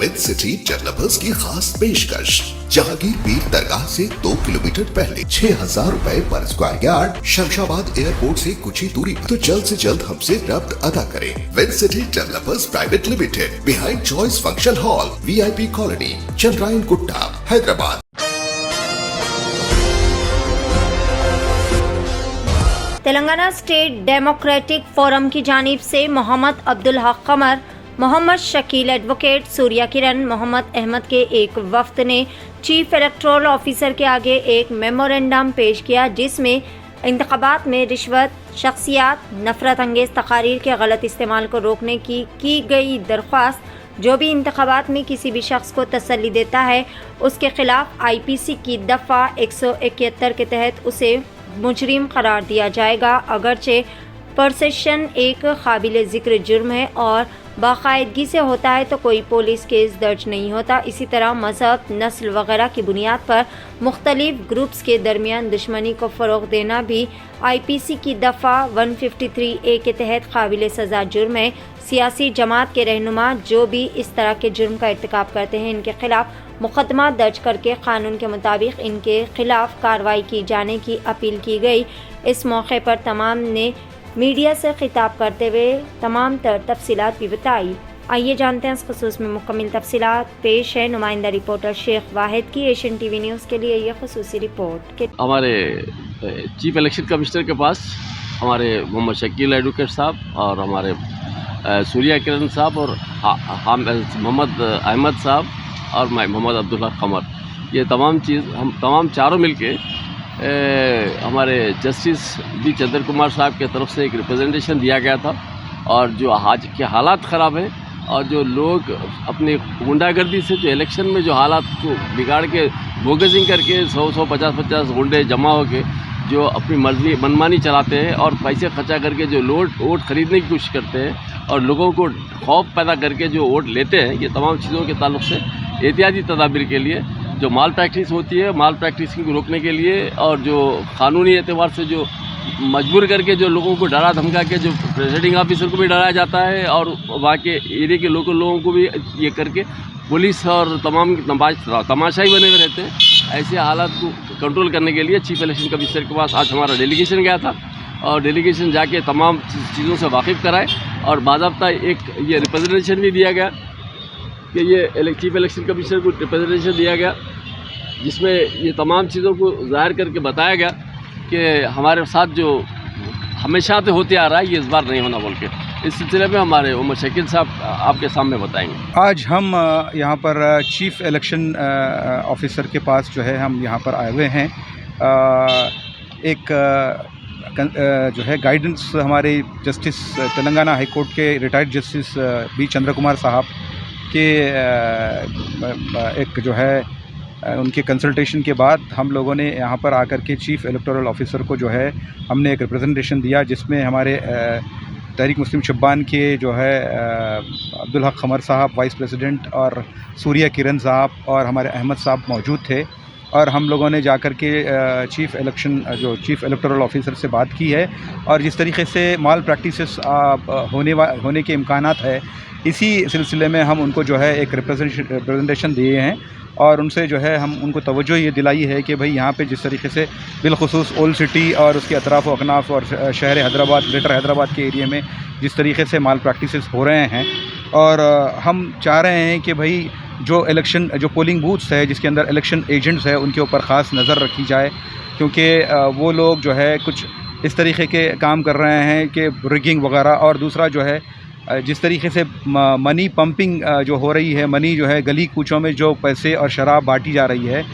With City developers की खास पेशकश। जहांगीर पीर दरगाह से 2 किलोमीटर पहले 6,000 रुपए पर स्क्वायर यार्ड, शमशाबाद एयरपोर्ट से कुछ ही दूरी पर। तो जल्द से जल्द हमसे रब्त अदा करें। With City Developers Private Limited, behind Choice Function Hall, VIP colony, Chandrayan Gutta, Hyderabad. Telangana State Democratic Forum की जानिब से मोहम्मद अब्दुल हक कमर, मोहम्मद शकील एडवोकेट, सूर्या किरण, मोहम्मद अहमद के एक वफ्द ने चीफ इलेक्टोरल ऑफिसर के आगे एक मेमोरेंडम पेश किया, जिसमें इंतखाबात में रिश्वत, शख्सियात, नफरत अंगेज़ तकारीर के गलत इस्तेमाल को रोकने की गई दरख्वास्त, जो भी इंतखाबात में किसी भी शख्स को तसल्ली देता है उसके खिलाफ IPC की दफ़ा 171 के तहत उसे मुजरिम करार दिया जाएगा, अगरचे परसेशन एक काबिल ज़िक्र जुर्म है और बाकायदगी से होता है तो कोई पुलिस केस दर्ज नहीं होता। इसी तरह मज़हब, नस्ल वगैरह की बुनियाद पर मुख्तलिफ ग्रुप्स के दरमियान दुश्मनी को फ़रोग़ देना भी IPC की दफ़ा 153A के तहत काबिल सज़ा जुर्म है। सियासी जमात के रहनुमा जो भी इस तरह के जुर्म का इर्तिकाब करते हैं, इनके खिलाफ मुकदमा दर्ज करके कानून के मुताबिक इनके खिलाफ कार्रवाई की जाने की अपील की गई। इस मौके पर तमाम ने मीडिया से खिताब करते हुए तमाम तफसीलात भी बताई। आइए जानते हैं इस खुसूस में मुकम्मल तफसीलात। पेश है नुमाइंदा रिपोर्टर शेख वाहिद की एशियन TV न्यूज़ के लिए यह खुसूसी रिपोर्ट। हमारे चीफ इलेक्शन कमिश्नर के पास हमारे मोहम्मद शकील एडवोकेट साहब और हमारे सूर्या किरण साहब और मोहम्मद अहमद साहब और मोहम्मद अब्दुल हक कमर, ये हम तमाम चारों मिलके हमारे जस्टिस बी चंद्र कुमार साहब के तरफ से एक रिप्रेजेंटेशन दिया गया था। और जो आज के हालात ख़राब हैं और जो लोग अपनी गुंडागर्दी से जो इलेक्शन में जो हालात को बिगाड़ के बोगसिंग करके 100 50 गुंडे जमा हो के जो अपनी मर्जी मनमानी चलाते हैं और पैसे खर्चा करके जो वोट ख़रीदने की कोशिश करते हैं और लोगों को खौफ पैदा करके जो वोट लेते हैं, ये तमाम चीज़ों के ताल्लुक़ से एहतियाती तदाबीर के लिए जो माल प्रैक्टिस होती है, माल प्रैक्टिस को रोकने के लिए और जो कानूनी एतबार से जो मजबूर करके जो लोगों को डरा धमका के जो प्रेसिडिंग ऑफिसर को भी डराया जाता है और वहाँ के एरिया के लोकल लोगों को भी ये करके पुलिस और तमाम तमाशाई बने हुए रहते हैं। ऐसे हालात को कंट्रोल करने के लिए चीफ इलेक्शन कमिश्नर के पास आज हमारा डेलीगेशन गया था और डेलीगेशन जाके तमाम चीज़ों से वाकिफ़ कराए और बाज़ाब्ता एक ये रिप्रेजेंटेशन भी दिया गया कि ये चीफ इलेक्शन कमिश्नर को रिप्रेजेंटेशन दिया गया, जिसमें ये तमाम चीज़ों को ज़ाहिर करके बताया गया कि हमारे साथ जो हमेशा से होते आ रहा है ये इस बार नहीं होना बोल के। इस सिलसिले में हमारे मोहम्मद शकील साहब आपके सामने बताएंगे। आज हम यहाँ पर चीफ इलेक्शन ऑफिसर के पास जो है हम यहाँ पर आए हुए हैं। एक जो है गाइडेंस हमारे जस्टिस तेलंगाना हाई कोर्ट के रिटायर्ड जस्टिस बी चंद्र कुमार साहब के एक जो है उनके कंसल्टेशन के बाद हम लोगों ने यहाँ पर आकर के चीफ़ इलेक्टोरल ऑफिसर को जो है हमने एक रिप्रेजेंटेशन दिया, जिसमें हमारे तहरीक मुस्लिम शब्बान के जो है अब्दुल हक कमर साहब वाइस प्रेसिडेंट और सूर्या किरण साहब और हमारे अहमद साहब मौजूद थे। और हम लोगों ने जाकर के चीफ़ इलेक्टोरल ऑफिसर से बात की है और जिस तरीके से माल प्रैक्टिसेस होने के इम्कानात है, इसी सिलसिले में हम उनको जो है एक रिप्रेजेंटेशन दिए हैं और उनसे जो है हम उनको तवज्जो ये दिलाई है कि भाई यहाँ पे जिस तरीके से बिलखुसूस ओल्ड सिटी और उसके अतराफ़ व अकनाफ़ और शहर हैदराबाद, ग्रेटर हैदराबाद के एरिया में जिस तरीके से माल प्रैक्टिसेस हो रहे हैं और हम चाह रहे हैं कि भाई जो पोलिंग बूथ्स है जिसके अंदर इलेक्शन एजेंट्स है उनके ऊपर ख़ास नज़र रखी जाए, क्योंकि वो लोग जो है कुछ इस तरीके के काम कर रहे हैं कि रिगिंग वगैरह। और दूसरा जो है जिस तरीके से मनी पंपिंग जो हो रही है, मनी जो है गली कूचों में जो पैसे और शराब बांटी जा रही है,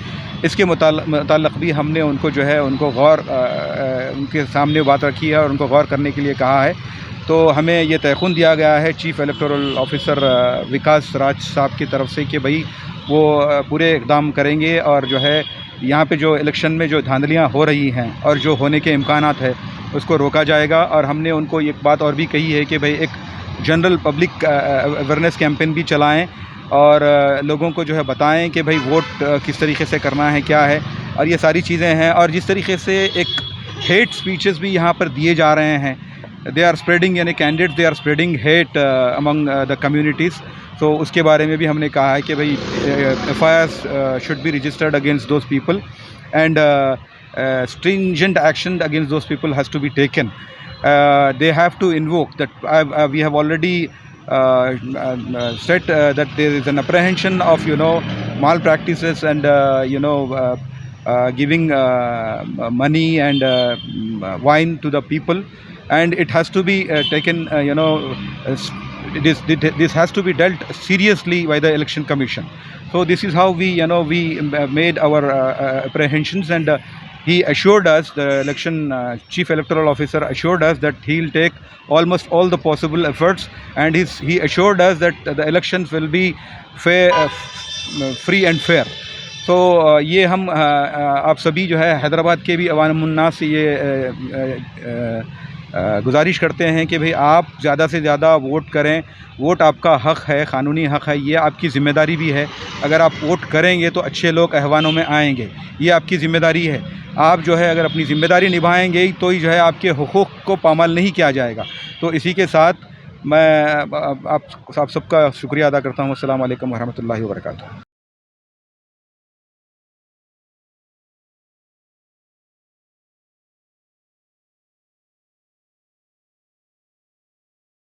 इसके मुताल्लिक़ भी हमने उनको जो है उनके सामने बात रखी है और उनको गौर करने के लिए कहा है। तो हमें ये तयख़ुन दिया गया है चीफ़ इलेक्टोरल ऑफिसर विकास राज साहब की तरफ से कि भाई वो पूरे इक़दाम करेंगे और जो है यहाँ पे जो इलेक्शन में जो धांधलियाँ हो रही हैं और जो होने के इम्कानात है उसको रोका जाएगा। और हमने उनको एक बात और भी कही है कि भाई एक जनरल पब्लिक अवेयरनेस कैंपेन भी चलाएं और लोगों को जो है बताएं कि भाई वोट किस तरीके से करना है, क्या है, और ये सारी चीज़ें हैं। और जिस तरीके से एक हेट स्पीचेस भी यहाँ पर दिए जा रहे हैं, दे आर स्प्रेडिंग, यानी candidates they are spreading hate among the communities. तो उसके बारे में भी हमने कहा है कि भाई FIRs should be registered against those people and stringent action against those people has to be taken. They have to invoke that we have already said that there is an apprehension of malpractices and giving money and wine to the people, and it has to be taken this has to be dealt seriously by the election commission. So this is how we made our apprehensions, and he assured us, the election chief electoral officer assured us that he'll take almost all the possible efforts, and he assured us that the elections will be fair, free and fair. तो ये हम आप सभी जो है हैदराबाद के भी अवामुन्नास से ये गुजारिश करते हैं कि भाई आप ज़्यादा से ज़्यादा वोट करें। वोट आपका हक़ है, क़ानूनी हक़ है, ये आपकी ज़िम्मेदारी भी है। अगर आप वोट करेंगे तो अच्छे लोग अहवानों में आएंगे, ये आपकी ज़िम्मेदारी है। आप जो है अगर अपनी ज़िम्मेदारी निभाएंगे तो ही जो है आपके हुकूक़ को पामाल नहीं किया जाएगा। तो इसी के साथ मैं आप सबका शुक्रिया अदा करता हूँ। अस्सलाम वालेकुम वरहमतुल्लाहि वबरकातुहू।